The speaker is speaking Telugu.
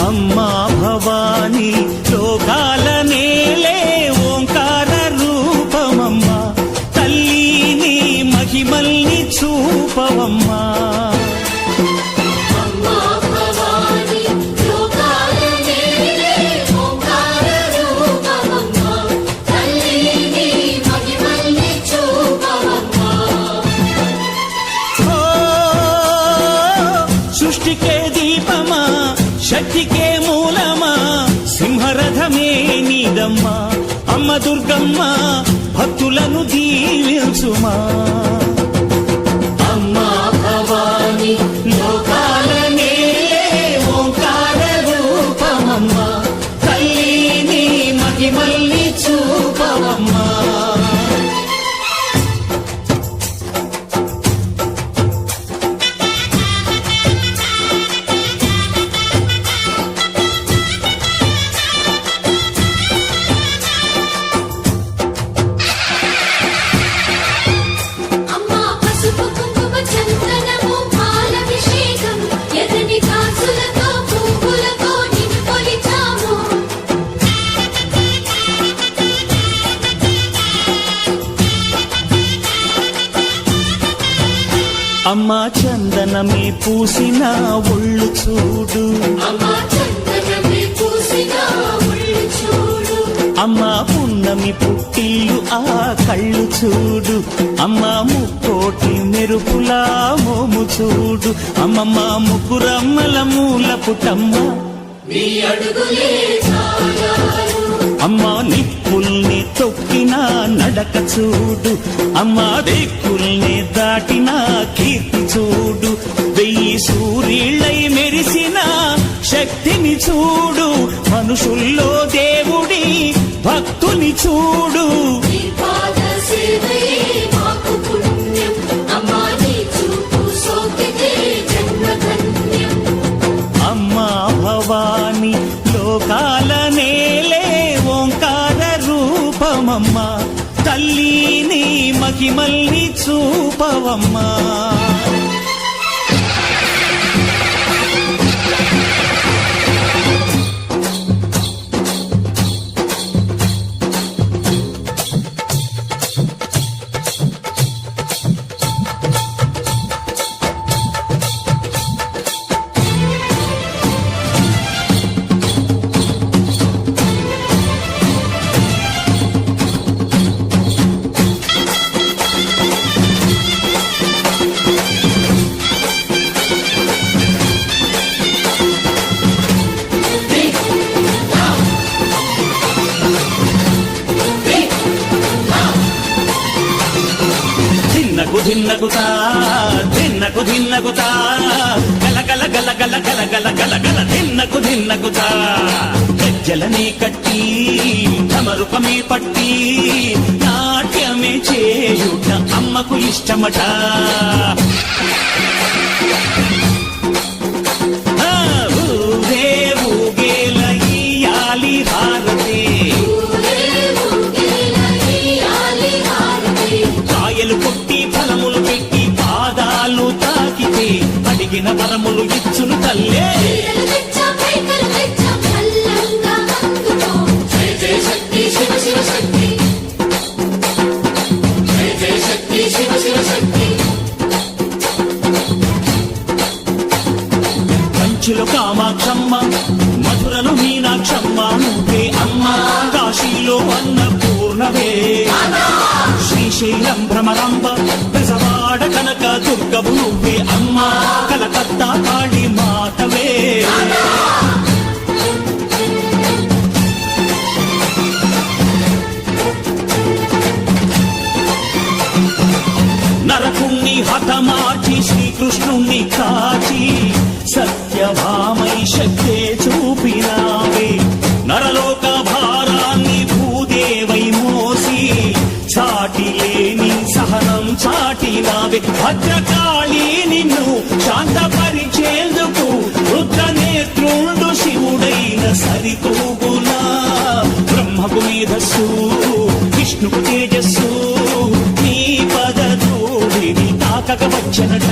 అమ్మా భవాని లోకాల నేలే ఓంకార రూపమమ్మా తల్లిని మహిమల్ని చూపవమ్మా సృష్టికే దీపమా శక్తికే మూలమా సింహరథమే నీదమ్మా అమ్మ దుర్గమ్మ భక్తులను దీవించుమా అమ్మా భవాని లోకాల నేలే ఓంకార రూపమమ్మా తల్లిని మహిమల్ని చూపవమ్మా అమ్మా చందనమే పూసిన ఒళ్ళు చూడు అమ్మా పున్నమి పుట్టిల్లు ఆ కళ్ళు చూడు అమ్మా ముక్కోటి మెరుపులా మోము చూడు అమ్మమ్మ ముగ్గురమ్మల మూల పుటమ్మ అమ్మా నిప్పుల్ని తొక్కిన నడక చూడు అమ్మా దిక్కుల్ని దాటిన కీర్తి చూడు 1000 సూర్యుళ్ళై మెరిసిన శక్తిని చూడు మనుషుల్లో దేవుడి భక్తుని చూడు అమ్మా భవాని లోకాల నేలే ఓంకార రూపమమ్మా తల్లిని మహిమల్ని చూపవమ్మా ధిన్నగుతా ధిన్నకు ధిన్నగుతా గల గల గల గల గల గల గల గల ధిన్నగుతా గజ్జలనే కట్టి ధమరుకమే పట్టి నాట్యమే చేయుట అమ్మకు ఇష్టమట ఊరే ఊగేల ఇయ్యాలి హారతి కాయలు కొట్టి ఫలములు పెట్టి పాదాలు తాకితే అడిగిన వరములు ఇచ్చును తల్లే కంచిలో కామాక్షమ్మ మధురలో మీనాక్షమ్మ నువ్వే అమ్మ కాశీలో అన్నపూర్ణవే శ్రీశైలం భ్రమరాంబ బెజవాడ కనక దుర్గవు నువ్వే అమ్మ కలకత్తా కాళీ మాతవే నరకుణ్ణి హతమార్చి శ్రీకృష్ణుణ్ణి కాచి సత్యభామై శక్తే చూపినావే నరలోక భారాన్ని భూదేవై మోసి చాటి లేని సహనం చాటినావే భద్రకాళి నిన్ను శాంతపరిచేందుకు రుద్రనేత్రుండు శివుడైన సరితూగునా తపస్సు విష్ణుకు తేజస్సు నీ పద ధూళిని తాకక వచ్చనట